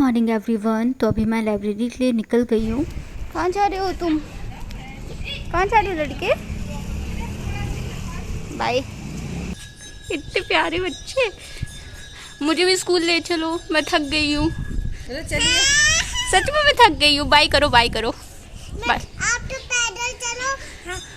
Morning everyone. तो अभी मैं लाइब्रेरी के लिए निकल गई हूँ। कहाँ जा रहे हो तुम? कहाँ जा रहे हो लड़के? बाय। इतने प्यारे बच्चे। मुझे भी स्कूल ले चलो, मैं थक गई हूँ। चलो चलिए। सच में मैं थक गई हूँ। बाय करो, बाय करो, बाय। आप तो पैदल चलो।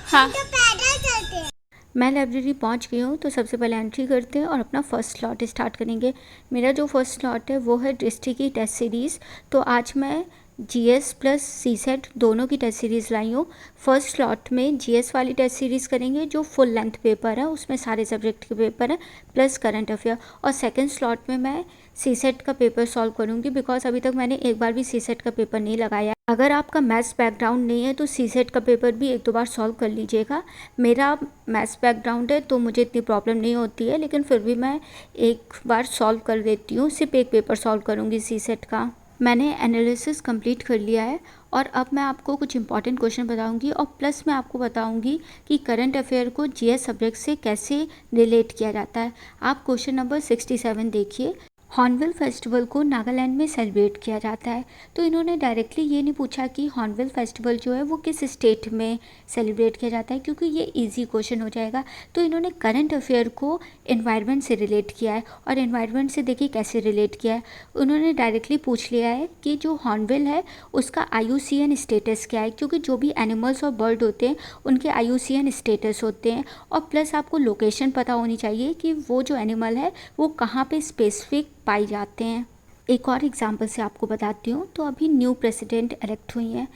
हाँ, हम तो पैदल चलते हैं। मैं लाइब्रेरी पहुँच गई हूँ। तो सबसे पहले एंट्री करते हैं और अपना फ़र्स्ट स्लॉट स्टार्ट करेंगे। मेरा जो फर्स्ट स्लॉट है वो है दृष्टि की टेस्ट सीरीज़। तो आज मैं जीएस प्लस सीसेट दोनों की टेस्ट सीरीज़ लाई हूँ। फर्स्ट स्लॉट में जीएस वाली टेस्ट सीरीज़ करेंगे जो फुल लेंथ पेपर है, उसमें सारे सब्जेक्ट के पेपर हैं प्लस करंट अफेयर। और सेकंड स्लॉट में मैं सीसेट का पेपर सॉल्व करूँगी, बिकॉज अभी तक मैंने एक बार भी सीसेट का पेपर नहीं लगाया। अगर आपका मैथ्स बैकग्राउंड नहीं है तो सीसेट का पेपर भी एक दो बार सॉल्व कर लीजिएगा। मेरा मैथ्स बैकग्राउंड है तो मुझे इतनी प्रॉब्लम नहीं होती है, लेकिन फिर भी मैं एक बार सॉल्व कर देती हूँ। सिर्फ एक पेपर सॉल्व करूँगी सीसेट का। मैंने एनालिसिस कंप्लीट कर लिया है और अब मैं आपको कुछ इंपॉर्टेंट क्वेश्चन बताऊंगी और प्लस मैं आपको बताऊंगी कि करंट अफेयर को जीएस सब्जेक्ट से कैसे रिलेट किया जाता है। आप क्वेश्चन नंबर 67 देखिए। हॉर्नबिल फेस्टिवल को नागालैंड में सेलिब्रेट किया जाता है। तो इन्होंने डायरेक्टली ये नहीं पूछा कि हॉर्नबिल फेस्टिवल जो है वो किस स्टेट में सेलिब्रेट किया जाता है, क्योंकि ये इजी क्वेश्चन हो जाएगा। तो इन्होंने करंट अफेयर को एनवायरनमेंट से रिलेट किया है और एनवायरनमेंट से देखिए कैसे रिलेट किया है। उन्होंने डायरेक्टली पूछ लिया है कि जो हॉर्नबिल है उसका IUCN स्टेटस क्या है, क्योंकि जो भी एनिमल्स और बर्ड होते हैं उनके IUCN स्टेटस होते हैं। और प्लस आपको लोकेशन पता होनी चाहिए कि वो जो एनिमल है वो कहाँ पे स्पेसिफिक पाई जाते हैं। एक और एग्जांपल से आपको बताती हूँ। तो अभी न्यू प्रेसिडेंट इलेक्ट हुई हैं,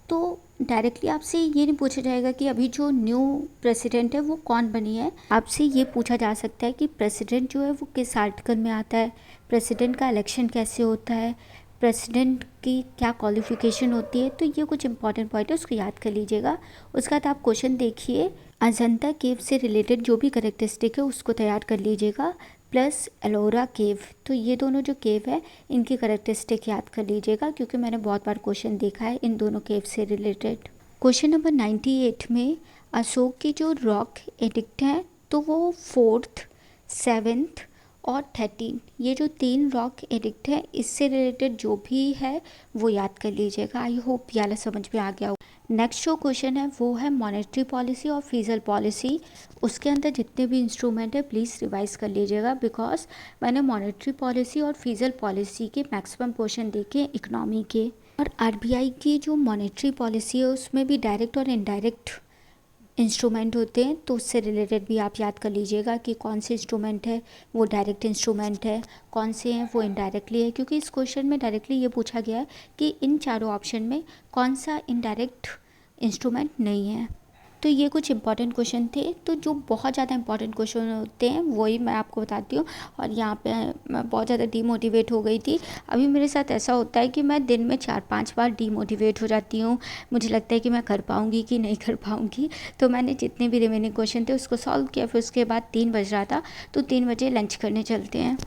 तो डायरेक्टली आपसे ये नहीं पूछा जाएगा कि अभी जो न्यू प्रेसिडेंट है वो कौन बनी है। आपसे ये पूछा जा सकता है कि प्रेसिडेंट जो है वो किस आर्टिकल में आता है, प्रेसिडेंट का इलेक्शन कैसे होता है, प्रेसिडेंट की क्या क्वालिफिकेशन होती है। तो ये कुछ इंपॉर्टेंट पॉइंट है, उसको याद कर लीजिएगा। उसके बाद आप क्वेश्चन देखिए। अजंता केव से रिलेटेड जो भी करेक्टरिस्टिक है उसको तैयार कर लीजिएगा, प्लस एलोरा केव। तो ये दोनों जो केव है इनकी करेक्टरिस्टिक याद कर लीजिएगा, क्योंकि मैंने बहुत बार क्वेश्चन देखा है इन दोनों केव से रिलेटेड। क्वेश्चन नंबर 98 में अशोक की जो रॉक एडिक्ट हैं तो वो 4th, 7th और 13, ये जो 3 रॉक एडिक्ट है इससे रिलेटेड जो भी है वो याद कर लीजिएगा। आई होप ये वाला समझ में आ गया हो। नेक्स्ट जो क्वेश्चन है वो है मॉनेटरी पॉलिसी और फिजिकल पॉलिसी। उसके अंदर जितने भी इंस्ट्रूमेंट है प्लीज़ रिवाइज कर लीजिएगा, बिकॉज मैंने मॉनेटरी पॉलिसी और फिजिकल पॉलिसी के मैक्सिमम क्वेश्चन देखे इकोनॉमी के। और RBI की जो मॉनेटरी पॉलिसी है उसमें भी डायरेक्ट और इनडायरेक्ट इंस्ट्रूमेंट होते हैं, तो उससे रिलेटेड भी आप याद कर लीजिएगा कि कौन से इंस्ट्रूमेंट है वो डायरेक्ट इंस्ट्रूमेंट है, कौन से हैं वो इनडायरेक्टली है। क्योंकि इस क्वेश्चन में डायरेक्टली ये पूछा गया है कि इन चारों ऑप्शन में कौन सा इनडायरेक्ट इंस्ट्रूमेंट नहीं है। तो ये कुछ इंपॉर्टेंट क्वेश्चन थे। तो जो बहुत ज़्यादा इंपॉर्टेंट क्वेश्चन होते हैं वही मैं आपको बताती हूँ। और यहाँ पे मैं बहुत ज़्यादा डीमोटिवेट हो गई थी। अभी मेरे साथ ऐसा होता है कि मैं दिन में 4-5 बार डीमोटिवेट हो जाती हूँ। मुझे लगता है कि मैं कर पाऊँगी कि नहीं कर पाऊँगी। तो मैंने जितने भी रिमेनिंग क्वेश्चन थे उसको सॉल्व किया। फिर उसके बाद 3 बज रहा था, तो 3 बजे लंच करने चलते हैं।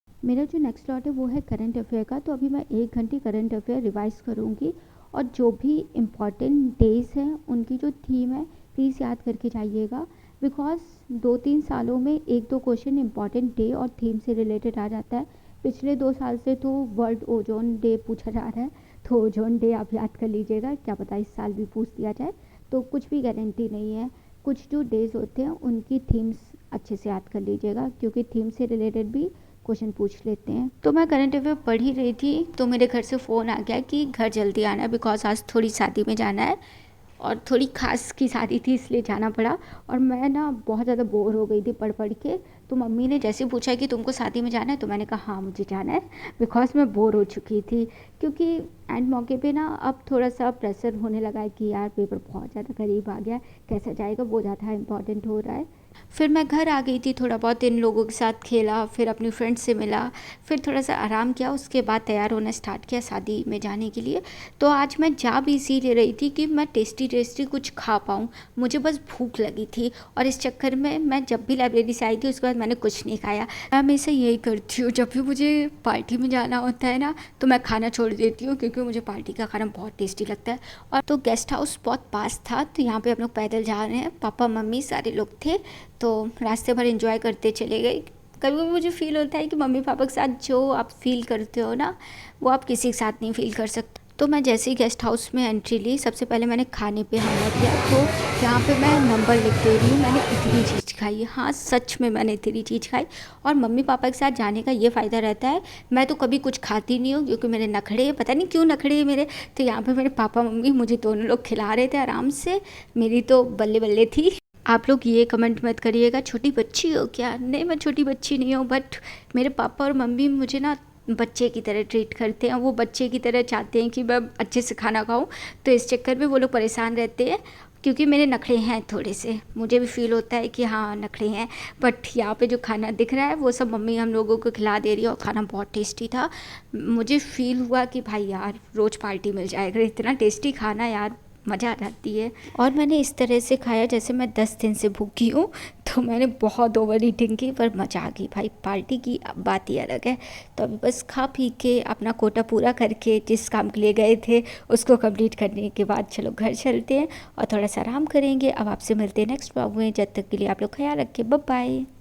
मेरा जो नेक्स्ट स्लॉट है वो है करंट अफेयर का। तो अभी मैं 1 घंटे करंट अफेयर रिवाइज़ करूँगी और जो भी इम्पॉर्टेंट डेज़ हैं उनकी जो थीम है प्लीज़ याद करके जाइएगा, बिकॉज 2-3 सालों में 1-2 क्वेश्चन इम्पॉर्टेंट डे और थीम से रिलेटेड आ जाता है। पिछले 2 साल से तो वर्ल्ड ओजोन डे पूछा जा रहा है, तो ओजोन डे आप याद कर लीजिएगा। क्या पता इस साल भी पूछ दिया जाए, तो कुछ भी गारंटी नहीं है। कुछ जो डेज़ होते हैं उनकी थीम्स अच्छे से याद कर लीजिएगा, क्योंकि थीम से रिलेटेड भी क्वेश्चन पूछ लेते हैं। तो मैं करंट अफेयर पढ़ ही रही थी तो मेरे घर से फ़ोन आ गया कि घर जल्दी आना है, बिकॉज आज थोड़ी शादी में जाना है और थोड़ी खास की शादी थी इसलिए जाना पड़ा। और मैं ना बहुत ज़्यादा बोर हो गई थी पढ़ पढ़ के। तो मम्मी ने जैसे पूछा कि तुमको शादी में जाना है, तो मैंने कहा हाँ मुझे जाना है, बिकॉज मैं बोर हो चुकी थी। क्योंकि एंड मौके पे ना अब थोड़ा सा प्रेशर होने लगा है कि यार पेपर बहुत ज़्यादा करीब आ गया, कैसा जाएगा, वो ज़्यादा इंपॉर्टेंट हो रहा है। फिर मैं घर आ गई थी, थोड़ा बहुत इन लोगों के साथ खेला, फिर अपनी फ्रेंड से मिला, फिर थोड़ा सा आराम किया। उसके बाद तैयार होना स्टार्ट किया शादी में जाने के लिए। तो आज मैं जा भी इसीलिए रही थी कि मैं टेस्टी टेस्टी कुछ खा पाऊँ। मुझे बस भूख लगी थी और इस चक्कर में मैं जब भी लाइब्रेरी से आई थी उसके बाद मैंने कुछ नहीं खाया। मैं हमेशा यही करती हूँ, जब भी मुझे पार्टी में जाना होता है ना तो मैं खाना छोड़ देती हूँ, क्योंकि मुझे पार्टी का खाना बहुत टेस्टी लगता है। और तो गेस्ट हाउस बहुत पास था, तो यहाँ पे हम लोग पैदल जा रहे हैं, पापा मम्मी सारे लोग थे, तो रास्ते भर एंजॉय करते चले गए। कभी कभी मुझे फ़ील होता है कि मम्मी पापा के साथ जो आप फ़ील करते हो ना, वो आप किसी के साथ नहीं फ़ील कर सकते। तो मैं जैसे ही गेस्ट हाउस में एंट्री ली, सबसे पहले मैंने खाने पे हमला किया। तो यहाँ पे मैं नंबर लिख दे रही हूँ, मैंने इतनी चीज़ खाई है। हाँ, सच में मैंने इतनी चीज़ खाई। और मम्मी पापा के साथ जाने का ये फ़ायदा रहता है, मैं तो कभी कुछ खाती नहीं हूँ क्योंकि मेरे नखड़े, पता नहीं क्यों नखड़े हैं मेरे। तो यहाँ पे मेरे पापा मम्मी मुझे दोनों लोग खिला रहे थे आराम से, मेरी तो बल्ले बल्ले थी। आप लोग ये कमेंट मत करिएगा छोटी बच्ची हो क्या, नहीं मैं छोटी बच्ची नहीं हूँ, बट मेरे पापा और मम्मी मुझे ना बच्चे की तरह ट्रीट करते हैं। वो बच्चे की तरह चाहते हैं कि मैं अच्छे से खाना खाऊं, तो इस चक्कर में वो लोग परेशान रहते हैं क्योंकि मेरे नखरे हैं थोड़े से। मुझे भी फील होता है कि हाँ नखरे हैं, बट यहाँ पे जो खाना दिख रहा है वो सब मम्मी हम लोगों को खिला दे रही है और खाना बहुत टेस्टी था। मुझे फील हुआ कि भाई यार रोज़ पार्टी मिल जाएगा, इतना टेस्टी खाना यार, मज़ा आ जाती है। और मैंने इस तरह से खाया जैसे मैं 10 दिन से भूखी हूँ, तो मैंने बहुत ओवर ईटिंग की, पर मज़ा आ गई भाई। पार्टी की बात ही अलग है। तो अभी बस खा पी के अपना कोटा पूरा करके जिस काम के लिए गए थे उसको कंप्लीट करने के बाद चलो घर चलते हैं और थोड़ा सा आराम करेंगे। अब आपसे मिलते हैं नेक्स्ट ब्लॉग में, जब तक के लिए आप लोग ख्याल रखें, बाय बाय।